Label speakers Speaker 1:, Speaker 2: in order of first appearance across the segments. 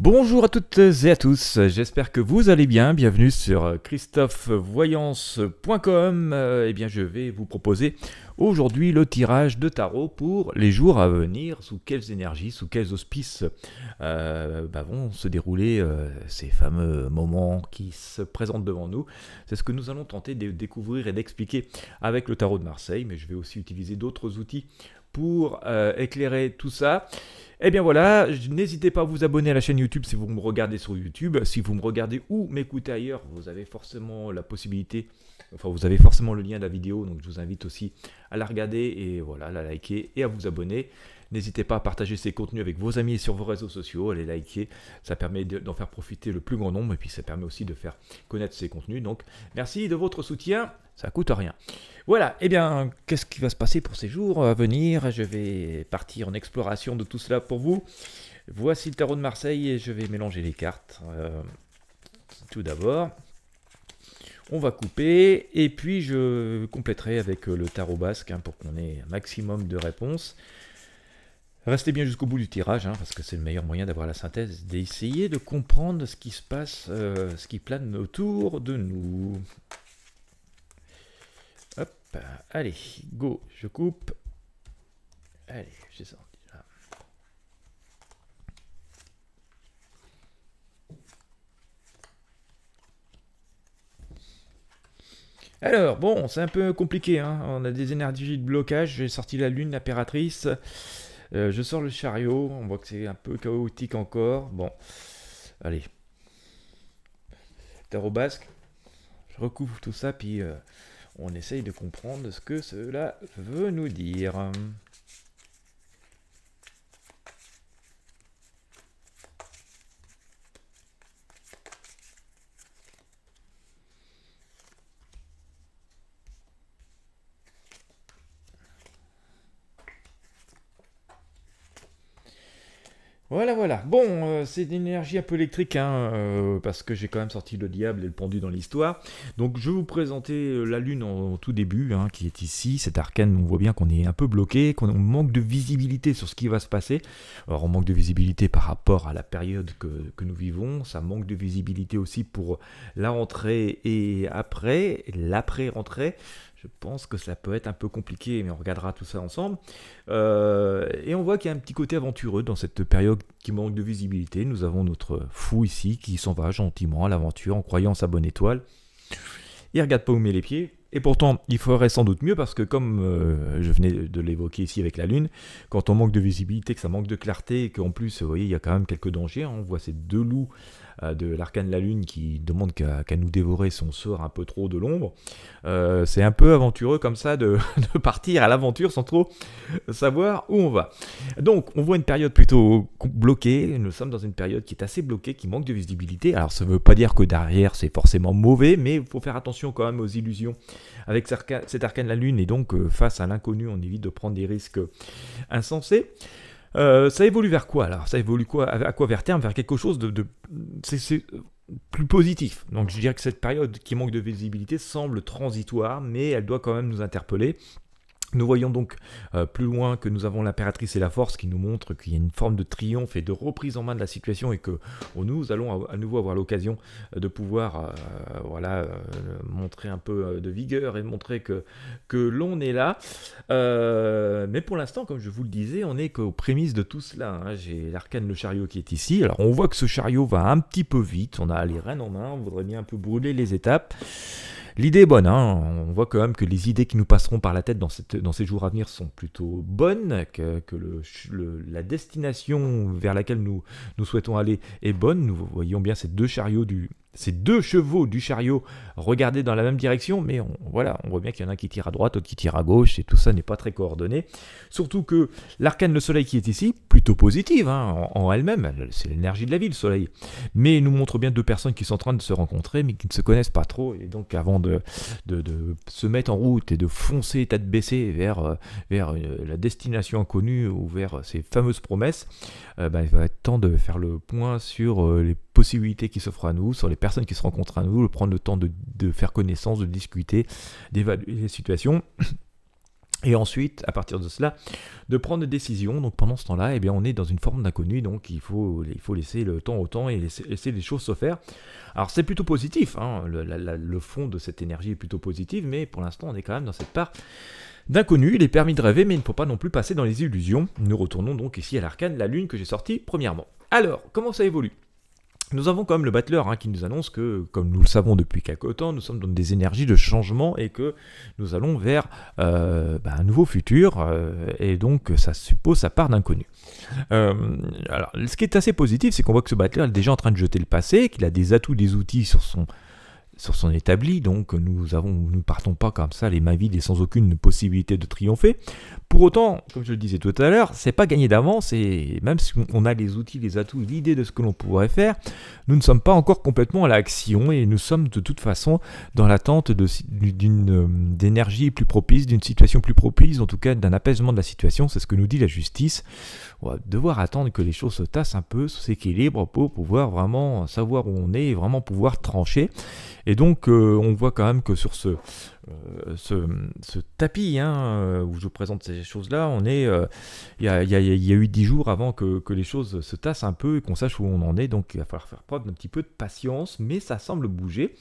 Speaker 1: Bonjour à toutes et à tous, j'espère que vous allez bien, bienvenue sur christophevoyance.com. Eh bien je vais vous proposer aujourd'hui le tirage de tarot pour les jours à venir, sous quelles énergies, sous quels auspices vont se dérouler ces fameux moments qui se présentent devant nous. C'est ce que nous allons tenter de découvrir et d'expliquer avec le tarot de Marseille, mais je vais aussi utiliser d'autres outils pour éclairer tout ça. Et bien voilà, n'hésitez pas à vous abonner à la chaîne YouTube si vous me regardez sur YouTube. Si vous me regardez ou m'écoutez ailleurs, vous avez forcément la possibilité, enfin vous avez forcément le lien de la vidéo, donc je vous invite aussi à la regarder et voilà, à la liker et à vous abonner. N'hésitez pas à partager ces contenus avec vos amis sur vos réseaux sociaux, à les liker, ça permet d'en faire profiter le plus grand nombre et puis ça permet aussi de faire connaître ces contenus. Donc merci de votre soutien, ça coûte rien. Voilà, et bien qu'est-ce qui va se passer pour ces jours à venir? Je vais partir en exploration de tout cela pour vous. Voici le tarot de Marseille et je vais mélanger les cartes. Tout d'abord, on va couper et puis je compléterai avec le tarot basque pour qu'on ait un maximum de réponses. Restez bien jusqu'au bout du tirage, parce que c'est le meilleur moyen d'avoir la synthèse, d'essayer de comprendre ce qui se passe, ce qui plane autour de nous. Hop, allez, go, je coupe. Allez, j'ai sorti là. Alors, bon, c'est un peu compliqué, on a des énergies de blocage, j'ai sorti la lune, l'impératrice. Je sors le chariot, on voit que c'est un peu chaotique encore. Bon, allez. Tarot basque, je recouvre tout ça, puis on essaye de comprendre ce que cela veut nous dire. Voilà, voilà. Bon, c'est une énergie un peu électrique, parce que j'ai quand même sorti le diable et le pendu dans l'histoire. Donc, je vais vous présenter la lune en tout début, qui est ici. Cet arcane, on voit bien qu'on est un peu bloqué, qu'on manque de visibilité sur ce qui va se passer. Alors, on manque de visibilité par rapport à la période que nous vivons. Ça manque de visibilité aussi pour la rentrée et après, l'après-rentrée. Je pense que ça peut être un peu compliqué, mais on regardera tout ça ensemble. Et on voit qu'il y a un petit côté aventureux dans cette période qui manque de visibilité. Nous avons notre fou ici qui s'en va gentiment à l'aventure en croyant sa bonne étoile. Il ne regarde pas où met les pieds. Et pourtant, il ferait sans doute mieux parce que comme je venais de l'évoquer ici avec la Lune, quand on manque de visibilité, que ça manque de clarté et qu'en plus, vous voyez, il y a quand même quelques dangers. On voit ces deux loups de l'arcane de la Lune qui demandent qu'à nous dévorer si on sort un peu trop de l'ombre. C'est un peu aventureux comme ça de partir à l'aventure sans trop savoir où on va. Donc, on voit une période plutôt bloquée. Nous sommes dans une période qui est assez bloquée, qui manque de visibilité. Alors, ça ne veut pas dire que derrière, c'est forcément mauvais, mais il faut faire attention quand même aux illusions avec cet arcane de la Lune. Et donc, face à l'inconnu, on évite de prendre des risques insensés. Ça évolue vers quoi alors? Ça évolue à quoi vers terme? Vers quelque chose c'est plus positif. Donc je dirais que cette période qui manque de visibilité semble transitoire, mais elle doit quand même nous interpeller. Nous voyons donc plus loin que nous avons l'impératrice et la force qui nous montrent qu'il y a une forme de triomphe et de reprise en main de la situation et que nous allons à nouveau avoir l'occasion de pouvoir montrer un peu de vigueur et de montrer que l'on est là. Mais pour l'instant, comme je vous le disais, on n'est qu'aux prémices de tout cela. J'ai l'arcane le chariot qui est ici. Alors on voit que ce chariot va un petit peu vite, on a les rênes en main, on voudrait bien un peu brûler les étapes. L'idée est bonne, on voit quand même que les idées qui nous passeront par la tête dans ces jours à venir sont plutôt bonnes, que la destination vers laquelle nous souhaitons aller est bonne. Nous voyons bien ces deux chevaux du chariot regarder dans la même direction, mais on voit bien qu'il y en a un qui tire à droite, l'autre qui tire à gauche, et tout ça n'est pas très coordonné. Surtout que l'arcane le soleil qui est ici, plutôt positive en elle-même, c'est l'énergie de la vie le soleil, mais il nous montre bien deux personnes qui sont en train de se rencontrer, mais qui ne se connaissent pas trop, et donc avant de se mettre en route et de foncer tête baissée vers la destination inconnue ou vers ces fameuses promesses, il va être temps de faire le point sur les possibilités qui s'offrent à nous, sur les personnes qui se rencontrent à nous, de prendre le temps de faire connaissance, de discuter, d'évaluer les situations. Et ensuite, à partir de cela, de prendre des décisions. Donc pendant ce temps-là, eh bien, on est dans une forme d'inconnu, donc il faut laisser le temps au temps et laisser les choses se faire. Alors c'est plutôt positif, hein, le fond de cette énergie est plutôt positif, mais pour l'instant on est quand même dans cette part d'inconnu. Il est permis de rêver, mais il ne faut pas non plus passer dans les illusions. Nous retournons donc ici à l'arcane, la lune que j'ai sortie premièrement. Alors, comment ça évolue ? Nous avons quand même le battleur qui nous annonce que, comme nous le savons depuis quelque temps, nous sommes dans des énergies de changement et que nous allons vers un nouveau futur, et donc ça suppose sa part d'inconnu. Alors, ce qui est assez positif, c'est qu'on voit que ce battleur est déjà en train de jeter le passé, qu'il a des atouts, des outils sur son établi, donc nous ne partons pas comme ça les mains vides et sans aucune possibilité de triompher. Pour autant, comme je le disais tout à l'heure, c'est pas gagné d'avance, et même si on a les outils, les atouts, l'idée de ce que l'on pourrait faire, nous ne sommes pas encore complètement à l'action, et nous sommes de toute façon dans l'attente d'énergie plus propice, d'une situation plus propice, en tout cas d'un apaisement de la situation. C'est ce que nous dit la justice. On va devoir attendre que les choses se tassent un peu, s'équilibrent pour pouvoir vraiment savoir où on est et vraiment pouvoir trancher. Et donc on voit quand même que sur ce tapis où je vous présente ces choses-là, il y a eu 10 jours avant que les choses se tassent un peu et qu'on sache où on en est. Donc il va falloir faire preuve d'un petit peu de patience, mais ça semble bouger.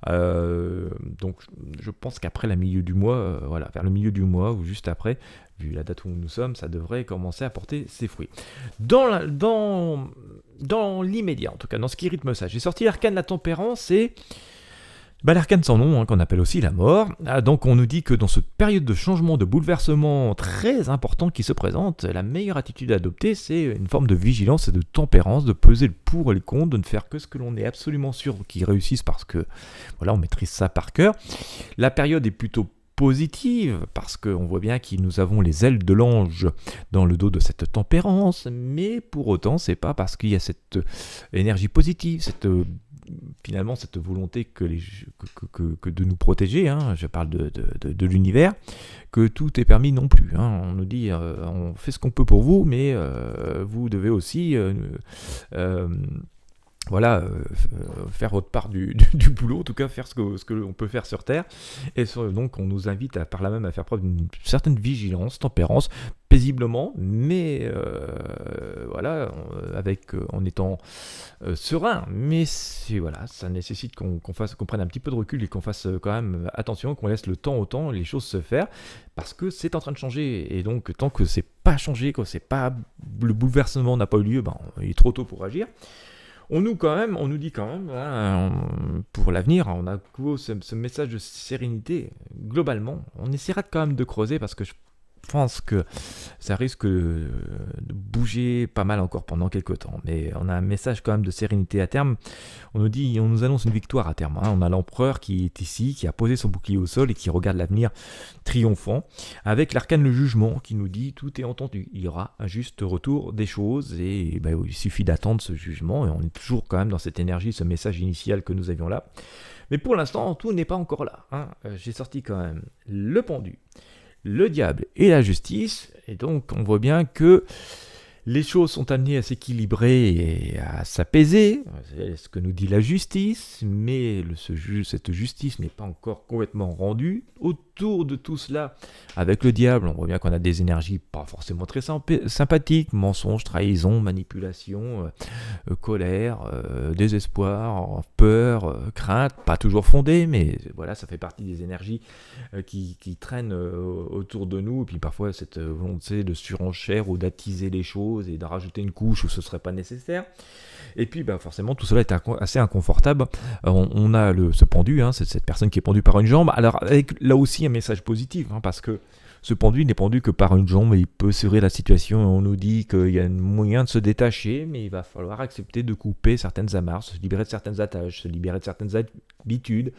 Speaker 1: Donc je pense qu'après le milieu du mois, vers le milieu du mois ou juste après, vu la date où nous sommes, ça devrait commencer à porter ses fruits. Dans l'immédiat, en tout cas, dans ce qui rythme ça, j'ai sorti l'arcane de la tempérance et l'arcane sans nom, qu'on appelle aussi la mort. Donc on nous dit que dans cette période de changement, de bouleversement très important qui se présente, la meilleure attitude à adopter, c'est une forme de vigilance et de tempérance, de peser le pour et le contre, de ne faire que ce que l'on est absolument sûr qu'ils réussissent parce que on maîtrise ça par cœur. La période est plutôt positive parce qu'on voit bien que nous avons les ailes de l'ange dans le dos de cette tempérance, mais pour autant c'est pas parce qu'il y a cette énergie positive, finalement cette volonté que de nous protéger, je parle de l'univers, que tout est permis non plus. On nous dit on fait ce qu'on peut pour vous, mais vous devez aussi faire votre part du boulot, en tout cas faire ce que l'on peut faire sur Terre. Et donc on nous invite par là même à faire preuve d'une certaine vigilance, tempérance, paisiblement, mais en étant serein. Mais ça nécessite qu'on prenne un petit peu de recul et qu'on fasse quand même attention, qu'on laisse le temps au temps, les choses se faire, parce que c'est en train de changer. Et donc tant que c'est pas changé, que le bouleversement n'a pas eu lieu, il est trop tôt pour agir. On nous dit quand même, pour l'avenir, on a ce message de sérénité. Globalement, on essaiera quand même de creuser parce que je pense que ça risque de bouger pas mal encore pendant quelques temps. Mais on a un message quand même de sérénité à terme. On nous annonce une victoire à terme. On a l'empereur qui est ici, qui a posé son bouclier au sol et qui regarde l'avenir triomphant. Avec l'arcane le jugement qui nous dit tout est entendu. Il y aura un juste retour des choses et il suffit d'attendre ce jugement. Et on est toujours quand même dans cette énergie, ce message initial que nous avions là. Mais pour l'instant, tout n'est pas encore là. J'ai sorti quand même le pendu, le diable et la justice, et donc on voit bien que les choses sont amenées à s'équilibrer et à s'apaiser, c'est ce que nous dit la justice, mais cette justice n'est pas encore complètement rendue. Autour de tout cela, avec le diable, on voit bien qu'on a des énergies pas forcément très sympathiques, mensonges, trahison, manipulation, colère, désespoir, peur, crainte, pas toujours fondée, mais ça fait partie des énergies qui traînent autour de nous, et puis parfois cette volonté de surenchère ou d'attiser les choses et de rajouter une couche où ce ne serait pas nécessaire. Et puis forcément tout cela est assez inconfortable. On a ce pendu, c'est cette personne qui est pendue par une jambe. Alors avec là aussi un message positif, parce que ce pendu n'est pendu que par une jambe et il peut serrer la situation. Et on nous dit qu'il y a un moyen de se détacher, mais il va falloir accepter de couper certaines amarres, se libérer de certaines attaches, se libérer de certaines habitudes,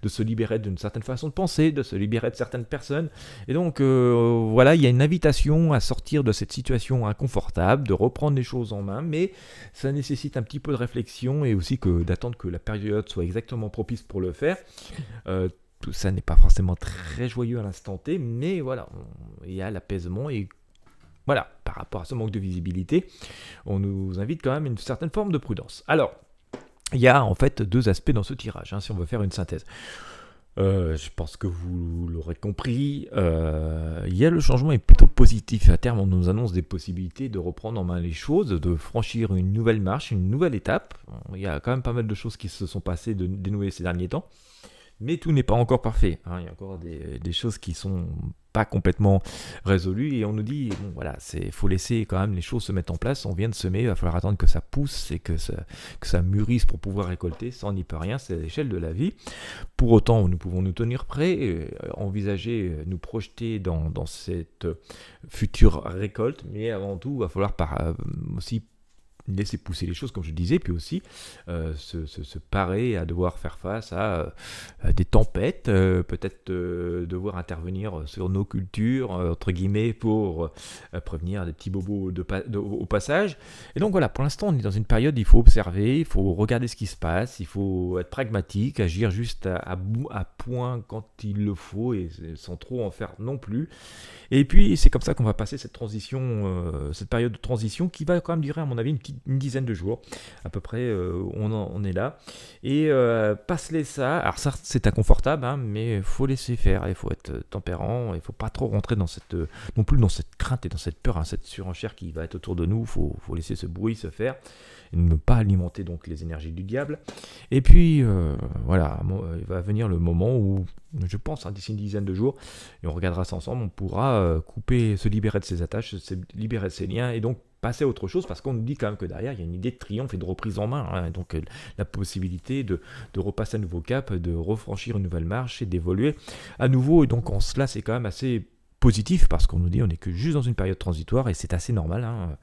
Speaker 1: de se libérer d'une certaine façon de penser, de se libérer de certaines personnes. Et donc il y a une invitation à sortir de cette situation inconfortable, de reprendre les choses en main, mais ça nécessite un petit peu de réflexion et aussi d'attendre que la période soit exactement propice pour le faire. Tout ça n'est pas forcément très joyeux à l'instant T, mais il y a l'apaisement et par rapport à ce manque de visibilité, on nous invite quand même à une certaine forme de prudence. Alors, il y a en fait deux aspects dans ce tirage, si on veut faire une synthèse. Je pense que vous l'aurez compris, le changement est plutôt positif. À terme, on nous annonce des possibilités de reprendre en main les choses, de franchir une nouvelle marche, une nouvelle étape. Il y a quand même pas mal de choses qui se sont passées, de dénouées ces derniers temps. Mais tout n'est pas encore parfait, hein. Il y a encore des choses qui sont pas complètement résolues et on nous dit, bon voilà, faut laisser quand même les choses se mettre en place, on vient de semer, il va falloir attendre que ça pousse et que ça mûrisse pour pouvoir récolter, ça on n'y peut rien, c'est à l'échelle de la vie. Pour autant, nous pouvons nous tenir prêts, envisager, nous projeter dans cette future récolte, mais avant tout, il va falloir aussi laisser pousser les choses, comme je disais, puis aussi se parer à devoir faire face à des tempêtes, peut-être devoir intervenir sur nos cultures, entre guillemets, pour prévenir des petits bobos au passage. Et donc voilà, pour l'instant, on est dans une période, il faut observer, il faut regarder ce qui se passe, il faut être pragmatique, agir juste à point quand il le faut, et sans trop en faire non plus. Et puis, c'est comme ça qu'on va passer cette transition, cette période de transition qui va quand même durer, à mon avis, une dizaine de jours. À peu près, on est là. Et passe-les ça. Alors, ça, c'est inconfortable, hein, mais il faut laisser faire. Il faut être tempérant. Il ne faut pas trop rentrer non plus dans cette crainte et dans cette peur, hein, cette surenchère qui va être autour de nous. Il faut laisser ce bruit se faire. Et ne pas alimenter donc les énergies du diable. Et puis, voilà, il va venir le moment où, je pense, d'ici une dizaine de jours, et on regardera ça ensemble, on pourra couper, se libérer de ses attaches, se libérer de ses liens, et donc passer à autre chose, parce qu'on nous dit quand même que derrière, il y a une idée de triomphe et de reprise en main, hein, donc la possibilité de repasser un nouveau cap, de refranchir une nouvelle marche et d'évoluer à nouveau. Et donc en cela, c'est quand même assez positif, parce qu'on nous dit on n'est que juste dans une période transitoire, et c'est assez normal, hein.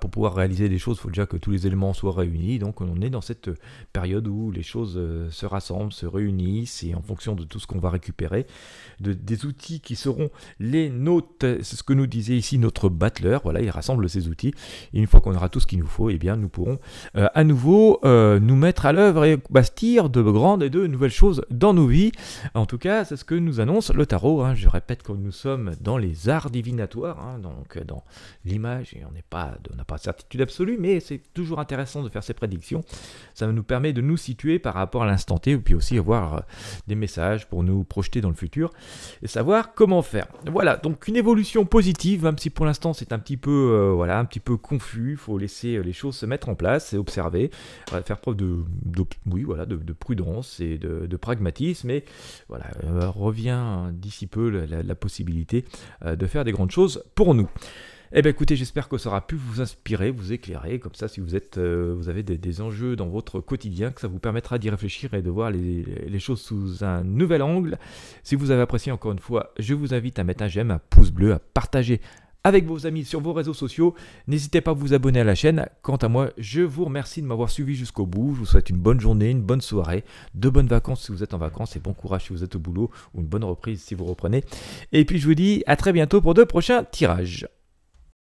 Speaker 1: Pour pouvoir réaliser des choses, il faut déjà que tous les éléments soient réunis. Donc on est dans cette période où les choses se rassemblent, se réunissent, et en fonction de tout ce qu'on va récupérer, des outils qui seront les nôtres, c'est ce que nous disait ici notre battleur. Voilà, il rassemble ces outils, et une fois qu'on aura tout ce qu'il nous faut, eh bien nous pourrons à nouveau nous mettre à l'œuvre et bâtir de grandes et de nouvelles choses dans nos vies. En tout cas, c'est ce que nous annonce le tarot, hein. Je répète que nous sommes dans les arts divinatoires, hein, donc dans l'image, et on n'a pas de certitude absolue, mais c'est toujours intéressant de faire ces prédictions. Ça nous permet de nous situer par rapport à l'instant T, et puis aussi avoir des messages pour nous projeter dans le futur et savoir comment faire. Voilà, donc une évolution positive, même si pour l'instant c'est un petit peu, un petit peu confus. Il faut laisser les choses se mettre en place et observer, faire preuve de prudence et de pragmatisme. Et voilà, revient d'ici peu la possibilité de faire des grandes choses pour nous. Eh bien écoutez, j'espère que ça aura pu vous inspirer, vous éclairer, comme ça si vous avez des enjeux dans votre quotidien, que ça vous permettra d'y réfléchir et de voir les choses sous un nouvel angle. Si vous avez apprécié, encore une fois, je vous invite à mettre un j'aime, un pouce bleu, à partager avec vos amis sur vos réseaux sociaux. N'hésitez pas à vous abonner à la chaîne. Quant à moi, je vous remercie de m'avoir suivi jusqu'au bout. Je vous souhaite une bonne journée, une bonne soirée, de bonnes vacances si vous êtes en vacances, et bon courage si vous êtes au boulot, ou une bonne reprise si vous reprenez. Et puis je vous dis à très bientôt pour de prochains tirages.